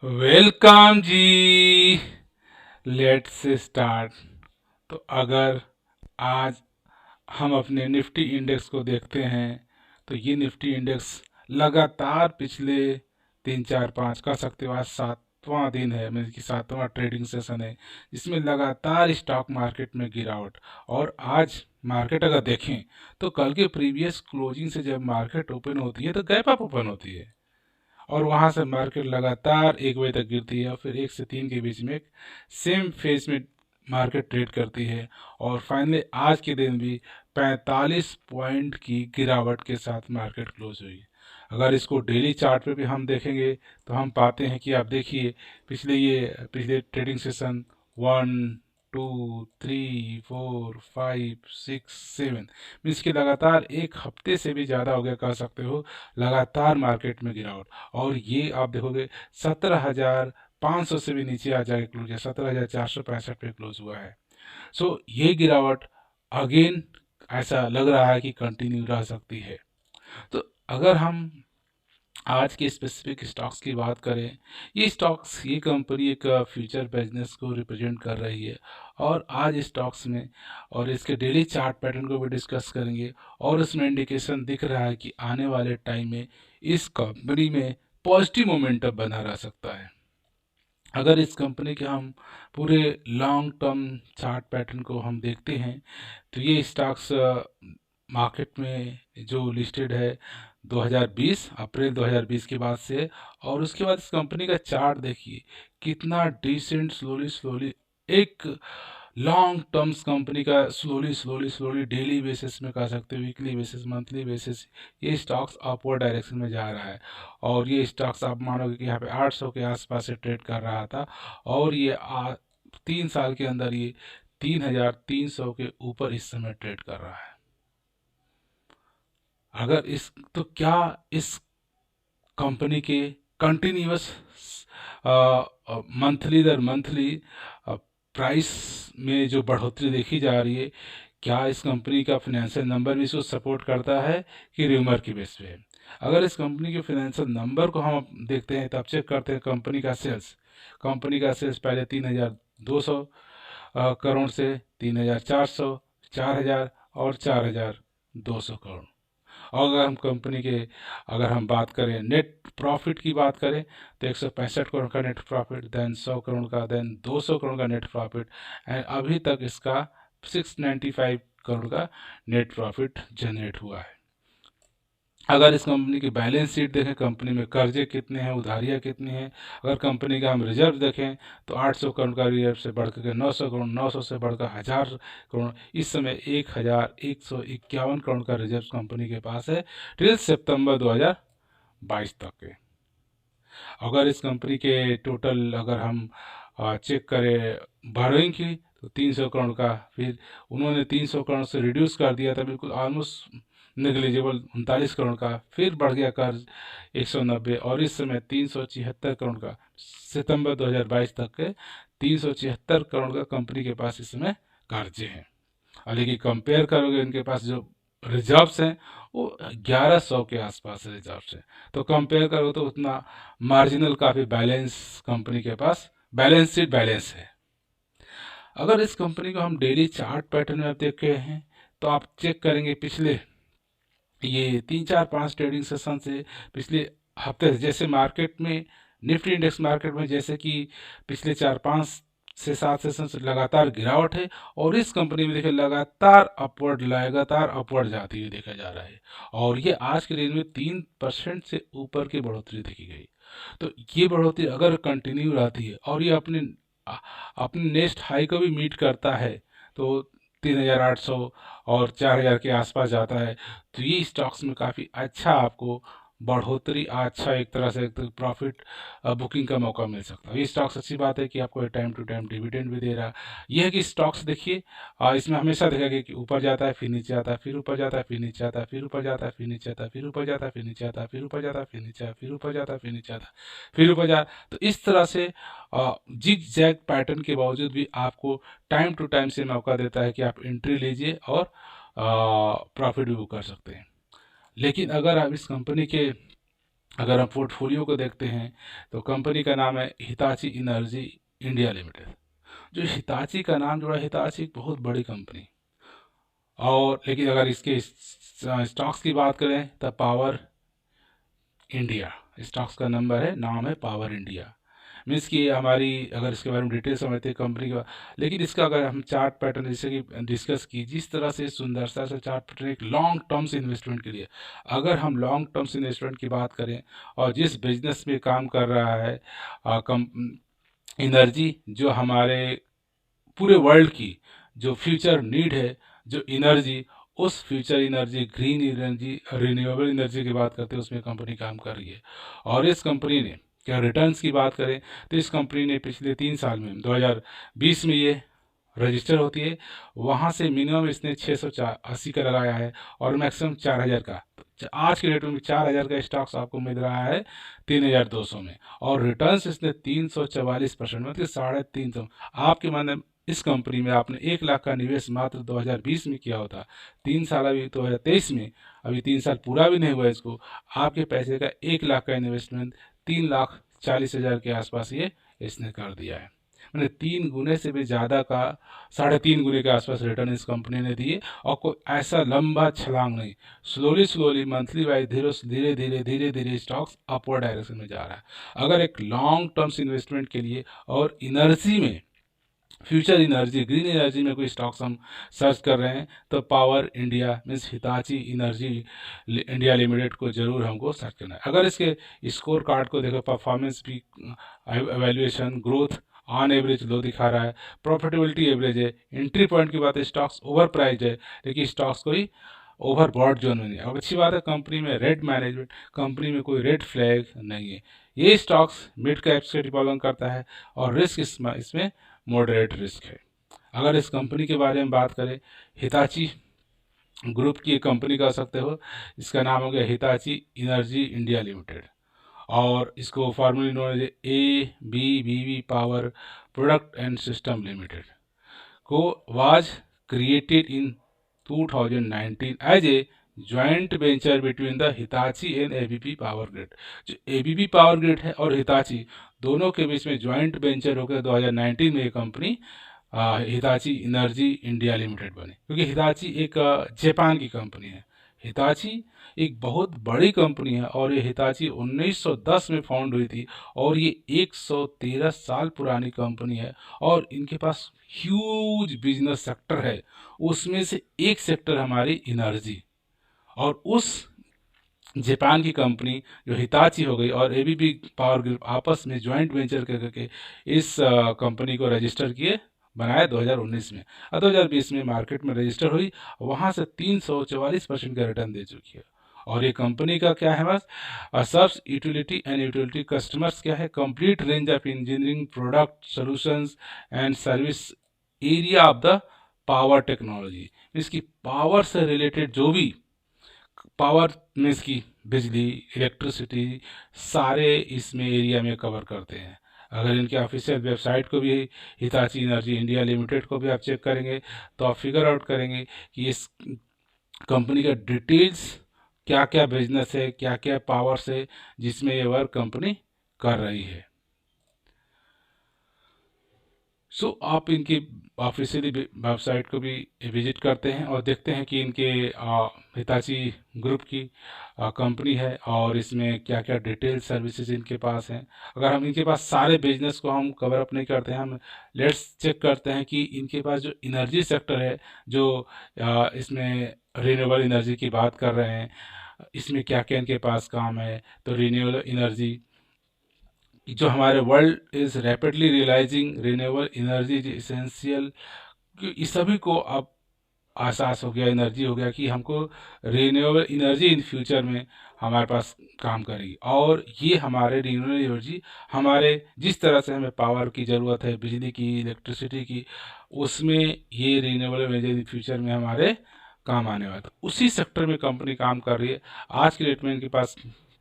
Welcome ji. Let's start. तो अगर आज हम अपने निफ्टी इंडेक्स को देखते हैं तो ये निफ्टी इंडेक्स लगातार पिछले 3 4 5 कह सकते हो आज सातवां दिन है, मतलब कि सातवां ट्रेडिंग सेशन है जिसमें लगातार स्टॉक मार्केट में गिरावट। और आज मार्केट अगर देखें तो कल के प्रीवियस क्लोजिंग से जब मार्केट ओपन होती है तो गैप अप ओपन होती है और वहां से मार्केट लगातार 1 बजे तक गिरती है और फिर 1 से 3 के बीच में एक सेम फेज में मार्केट ट्रेड करती है। और फाइनली आज के दिन भी 45 पॉइंट की गिरावट के साथ मार्केट क्लोज हुई। अगर इसको डेली चार्ट पे भी हम देखेंगे तो हम पाते हैं कि आप देखिए पिछले ट्रेडिंग सेशन 1 2 3 4 5 6 7 मीन्स कि लगातार एक हफ्ते से भी ज़्यादा हो गया कह सकते हो लगातार मार्केट में गिरावट। और ये आप देखोगे 17,500 से भी नीचे आ जाके क्लोज है, 17,465 पे क्लोज हुआ है। सो ये गिरावट अगेन ऐसा लग रहा है कि कंटिन्यू रह सकती है। तो अगर हम आज के स्पेसिफिक स्टॉक्स की बात करें, ये कंपनी एक फ्यूचर बिजनेस को रिप्रेजेंट कर रही है और आज स्टॉक्स में और इसके डेली चार्ट पैटर्न को भी डिस्कस करेंगे और उसमें इंडिकेशन दिख रहा है कि आने वाले टाइम में इस कंपनी में पॉजिटिव मोमेंटम बना रह सकता है। अगर इस कंपनी के हम पूरे लॉन्ग टर्म चार्ट पैटर्न को हम देखते हैं तो ये स्टॉक्स मार्केट में जो लिस्टेड है 2020 अप्रैल 2020 के बाद से। और उसके बाद इस कंपनी का चार्ट देखिए कितना डिसेंट स्लोली स्लोली एक लॉन्ग टर्म्स कंपनी का slowly slowly slowly daily basis में कह सकते हो, वीकली बेसिस, मंथली बेसिस ये स्टॉक्स अपवर्ड डायरेक्शन में जा रहा है। और ये स्टॉक्स आप मानोगे कि यहाँ पे 800 के आसपास से ट्रेड कर रहा था और ये 3 साल के अंदर ये 3,300 के ऊपर इस समय ट्रेड कर रहा है। अगर इस तो क्या इस कंपनी के कंटिन्यूस मंथली दर मंथली प्राइस में जो बढ़ोतरी देखी जा रही है, क्या इस कंपनी का फाइनेंशियल नंबर भी इसको सपोर्ट करता है कि रूमर की बेस पे है। अगर इस कंपनी के फाइनेंशियल नंबर को हम देखते हैं तब चेक करते हैं कंपनी का सेल्स पहले 3,200 करोड़ से 3,400, 4,000 और 4,200 करोड़। और अगर हम बात करें नेट प्रॉफिट की बात करें तो 165 करोड़ का नेट प्रॉफिट, देन 100 करोड़ का, देन 200 करोड़ का नेट प्रॉफिट एंड अभी तक इसका 695 करोड़ का नेट प्रॉफिट जनरेट हुआ है। अगर इस कंपनी की बैलेंस शीट देखें, कंपनी में कर्जे कितने हैं, उधारियां कितनी हैं। अगर कंपनी का हम रिजर्व देखें तो 800 करोड़ का रिजर्व से बढ़कर 900 करोड़, 900 से बढ़कर 1,000 करोड़, इस समय 1,151 करोड़ का रिजर्व कंपनी के पास है टिल सितंबर 2022 तक के। अगर इस कंपनी के टोटल अगर हम चेक करें बोरोइंग की तो 300 करोड़ का, फिर उन्होंने 300 करोड़ से रिड्यूस कर दिया था बिल्कुल ऑलमोस्ट नेग्लिजिबल 39 करोड़ का, फिर बढ़ गया कर्ज 190 और इस समय 376 करोड़ का, सितंबर 2022 तक के 376 करोड़ का कंपनी के पास इस समय कर्जे हैं। और लेकिन कंपेयर करोगे इनके पास जो रिजर्व्स हैं वो 1,100 के आसपास रिजर्व्स हैं। तो कंपेयर करो तो उतना मार्जिनल काफ़ी बैलेंस कंपनी के पास बैलेंस शीट बैलेंस है। अगर इस कंपनी को हम डेली चार्ट पैटर्न में देखे हैं तो आप चेक करेंगे पिछले ये 3 4 5 ट्रेडिंग सेशन से पिछले हफ्ते से, जैसे मार्केट में निफ्टी इंडेक्स मार्केट में जैसे कि पिछले 4 5 से 7 सेशन से लगातार गिरावट है और इस कंपनी में देखिए लगातार अपवर्ड जाती हुई देखा जा रहा है। और ये आज के दिन में 3% से ऊपर की बढ़ोतरी देखी गई। तो ये बढ़ोतरी अगर कंटिन्यू रहती है और ये अपने नेक्स्ट हाई को भी मीट करता है तो 3,800 और 4,000 के आसपास जाता है तो ये स्टॉक्स में काफ़ी अच्छा आपको बढ़ोतरी, अच्छा एक तरह से एक प्रॉफिट बुकिंग का मौका मिल सकता है। ये स्टॉक्स अच्छी बात है कि आपको टाइम टू टाइम डिविडेंड भी दे रहा है। यह है कि स्टॉक्स देखिए इसमें हमेशा देखा गया कि ऊपर जाता है फिर नीचे आता है, फिर ऊपर जाता है फिर नीचे आता है, फिर ऊपर जाता है फिर नीचे आता है, फिर ऊपर जाता है फिर नीचे आता है, फिर ऊपर जाता है फिर नीचे आता है, फिर ऊपर जाता है फिर नीचे आता है, फिर ऊपर जा। तो इस तरह से जिग जैग पैटर्न के बावजूद भी आपको टाइम टू टाइम से मौका देता है कि आप एंट्री लीजिए और प्रॉफिट भी बुक कर सकते हैं। लेकिन अगर आप इस कंपनी के अगर हम पोर्टफोलियो को देखते हैं तो कंपनी का नाम है हिताची एनर्जी इंडिया लिमिटेड। जो हिताची का नाम जोड़ा, हिताची एक बहुत बड़ी कंपनी। और लेकिन अगर इसके स्टॉक्स की बात करें तो पावर इंडिया स्टॉक्स का नंबर है, नाम है पावर इंडिया। मीन्स कि हमारी, अगर इसके बारे में डिटेल समझते हैं कंपनी का, लेकिन इसका अगर हम चार्ट पैटर्न जैसे कि डिस्कस की, जिस तरह से सुंदरता से चार्ट पैटर्न एक लॉन्ग टर्म्स इन्वेस्टमेंट के लिए, अगर हम लॉन्ग टर्म्स इन्वेस्टमेंट की बात करें और जिस बिजनेस में काम कर रहा है एनर्जी, जो हमारे पूरे वर्ल्ड की जो फ्यूचर नीड है, जो एनर्जी, उस future energy, green energy, renewable energy की बात करते हैं, उसमें कंपनी काम कर रही है। और इस कंपनी ने क्या रिटर्न्स की बात करें तो इस कंपनी ने पिछले 3 साल में 2020 में ये रजिस्टर होती है, वहाँ से मिनिमम इसने 680 का लगाया है और मैक्सिमम 4000 का। तो आज के डेट में 4000 का स्टॉक्स आपको मिल रहा है 3200 में, और रिटर्न्स इसने 344%, मतलब 350। आपके माने इस कंपनी में आपने 1 लाख का निवेश मात्र 2020 में किया होता, 3 साल अभी 2023 में, अभी 3 साल पूरा भी नहीं हुआ इसको, आपके पैसे का 1 लाख का इन्वेस्टमेंट 3,40,000 के आसपास ये इसने कर दिया है। मैंने 3 गुने से भी ज़्यादा का, 3.5 गुने के आसपास रिटर्न इस कंपनी ने दिए, और कोई ऐसा लंबा छलांग नहीं, स्लोली स्लोली मंथली वाइज धीरे धीरे धीरे धीरे स्टॉक्स अपवर्ड डायरेक्शन में जा रहा है। अगर एक लॉन्ग टर्म्स इन्वेस्टमेंट के लिए और एनर्जी में, फ्यूचर एनर्जी, ग्रीन एनर्जी में कोई स्टॉक्स हम सर्च कर रहे हैं तो power India means Hitachi energy India limited को जरूर हमको सर्च करना है। अगर इसके स्कोर कार्ड को देखो, परफॉर्मेंस भी, एवेल्युएशन, ग्रोथ ऑन एवरेज लो दिखा रहा है, प्रॉफिटेबिलिटी एवरेज है, एंट्री पॉइंट की बात है, स्टॉक्स ओवर प्राइज है, लेकिन स्टॉक्स कोई ओवर बॉट जोन में नहीं है। अब अच्छी बात है, कंपनी में रेड मैनेजमेंट, कंपनी में कोई रेड फ्लैग नहीं है। ये स्टॉक्स मिड कैप से बिलोंग करता है और रिस्क इसमें मॉडरेट रिस्क है। अगर इस कंपनी के बारे में बात करें, हिताची ग्रुप की एक कंपनी कह सकते हो, इसका नाम हो गया हिताची एनर्जी इंडिया लिमिटेड, और इसको formally known as ABB power product and system limited को was created in 2019 as a joint venture between the Hitachi and ABB power grid. जो ABB पावर ग्रिड है और हिताची, दोनों के बीच में joint venture होकर 2019 में ये company Hitachi energy India limited बनी, क्योंकि हिताची एक जापान की कंपनी है। हिताची एक बहुत बड़ी कंपनी है और ये हिताची 1910 में फाउंड हुई थी, और ये 113 साल पुरानी कंपनी है, और इनके पास ह्यूज बिजनेस सेक्टर है। उसमें से एक सेक्टर हमारी एनर्जी, और उस जापान की कंपनी जो हिताची हो गई और ABB पावर ग्रुप आपस में ज्वाइंट वेंचर करके इस कंपनी को रजिस्टर किए, बनाया 2019 में, और 2020 में मार्केट में रजिस्टर हुई, वहाँ से 344% का रिटर्न दे चुकी है। और ये कंपनी का क्या है, बस सबस यूटिलिटी एंड यूटिलिटी कस्टमर्स क्या है, complete range of engineering product solutions and service area of the power technology. इसकी पावर से रिलेटेड जो भी, पावर मीन्स की बिजली, इलेक्ट्रिसिटी, सारे इसमें एरिया में कवर करते हैं। अगर इनके ऑफिशियल वेबसाइट को भी, हिताची एनर्जी इंडिया लिमिटेड को भी आप चेक करेंगे तो आप फिगर आउट करेंगे कि इस कंपनी का डिटेल्स, क्या क्या बिजनेस है, क्या क्या पावर्स है जिसमें ये वर्क कंपनी कर रही है। सो आप इनकी ऑफिशियली वेबसाइट को भी विजिट करते हैं और देखते हैं कि इनके हिताची ग्रुप की कंपनी है और इसमें क्या क्या डिटेल सर्विसेज इनके पास हैं। अगर हम इनके पास सारे बिजनेस को हम कवर अप नहीं करते हैं, हम लेट्स चेक करते हैं कि इनके पास जो एनर्जी सेक्टर है, जो इसमें रिन्यूएबल एनर्जी की बात कर रहे हैं, इसमें क्या क्या इनके पास काम है। तो रिन्यूएबल एनर्जी, जो हमारे world is rapidly realising renewable energy is essential, इस सभी को अब एहसास हो गया, एनर्जी हो गया कि हमको रिन्यूएबल एनर्जी इन फ्यूचर में हमारे पास काम करेगी। और ये हमारे रिन्यूएबल एनर्जी, हमारे जिस तरह से हमें पावर की ज़रूरत है, बिजली की, इलेक्ट्रिसिटी की, उसमें ये रिन्यूएबल एनर्जी फ्यूचर में हमारे काम आने वाला है। तो उसी सेक्टर में कंपनी काम कर रही है। आज के डेट में इनके पास,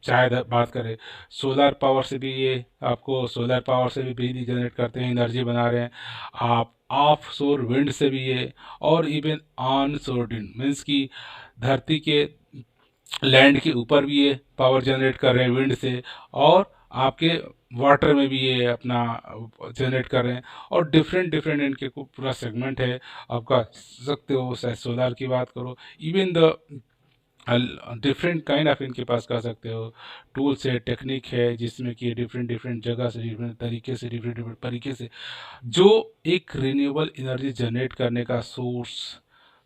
चाहे बात करें सोलर पावर से भी, ये आपको सोलर पावर से भी बिजली जनरेट करते हैं, एनर्जी बना रहे हैं। आप ऑफ शोर विंड से भी ये, और इवन ऑन शोर विंड मीन्स की धरती के लैंड के ऊपर भी ये पावर जनरेट कर रहे हैं विंड से, और आपके वाटर में भी ये अपना जनरेट कर रहे हैं। और डिफरेंट डिफरेंट इनके को पूरा सेगमेंट है, आप कह सकते हो। चाहे सोलर की बात करो, even the different kind of इनके पास कह सकते हो टूल्स है, टेक्निक है, जिसमें कि डिफरेंट डिफरेंट जगह से, डिफरेंट तरीके से, डिफरेंट डिफरेंट तरीके से जो एक रिन्यूएबल एनर्जी जनरेट करने का सोर्स,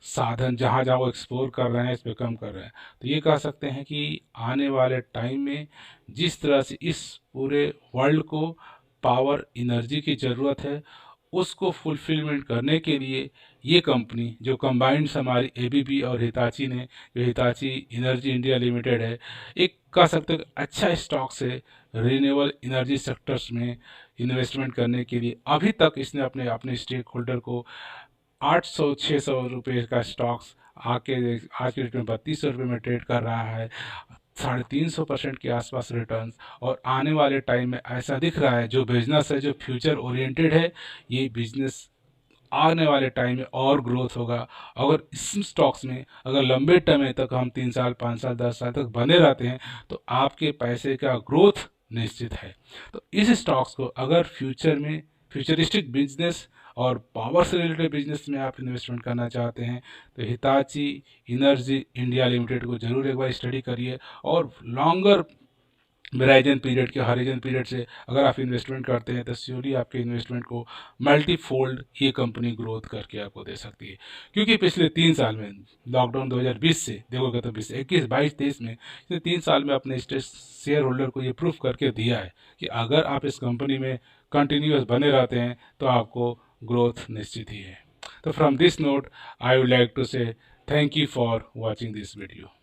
साधन जहाँ जहाँ वो एक्सप्लोर कर रहे हैं, इस पे कम कर रहे हैं। तो ये कह सकते हैं कि आने वाले टाइम में जिस तरह से इस पूरे वर्ल्ड को पावर एनर्जी की ज़रूरत है, उसको फुलफिलमेंट करने के लिए ये कंपनी जो कंबाइंड हमारी एबीबी और हिताची ने, जो हिताची एनर्जी इंडिया लिमिटेड है, एक कह सकते हो अच्छा स्टॉक्स है रिन्यूएबल एनर्जी सेक्टर्स में इन्वेस्टमेंट करने के लिए। अभी तक इसने अपने अपने स्टेक होल्डर को 800-600 रुपये का स्टॉक्स आके आज के डेट में 3200 रुपये में ट्रेड कर रहा है, 350% के आसपास रिटर्न्स। और आने वाले टाइम में ऐसा दिख रहा है जो बिजनेस है, जो फ्यूचर ओरिएंटेड है, ये बिजनेस आने वाले टाइम में और ग्रोथ होगा। अगर इस स्टॉक्स में अगर लंबे टाइम तक हम 3 साल 5 साल 10 साल तक बने रहते हैं, तो आपके पैसे का ग्रोथ निश्चित है। तो इस स्टॉक्स को अगर फ्यूचर में फ्यूचरिस्टिक बिजनेस और पावर से रिलेटेड बिजनेस में आप इन्वेस्टमेंट करना चाहते हैं, तो हिताची एनर्जी इंडिया लिमिटेड को जरूर एक बार स्टडी करिए। और लॉन्गर होराइजन पीरियड के हॉरिजन पीरियड से अगर आप इन्वेस्टमेंट करते हैं, तो श्योरली आपके इन्वेस्टमेंट को मल्टीफोल्ड ये कंपनी ग्रोथ करके आपको दे सकती है। क्योंकि पिछले 3 साल में लॉकडाउन 2020 से देखोगे तो 20 21 22 23 में, इसने 3 साल में अपने शेयर होल्डर को ये प्रूफ करके दिया है कि अगर आप इस कंपनी में कंटिन्यूस बने रहते हैं, तो आपको ग्रोथ निश्चित ही है। तो from this note I would like to say thank you for watching this video.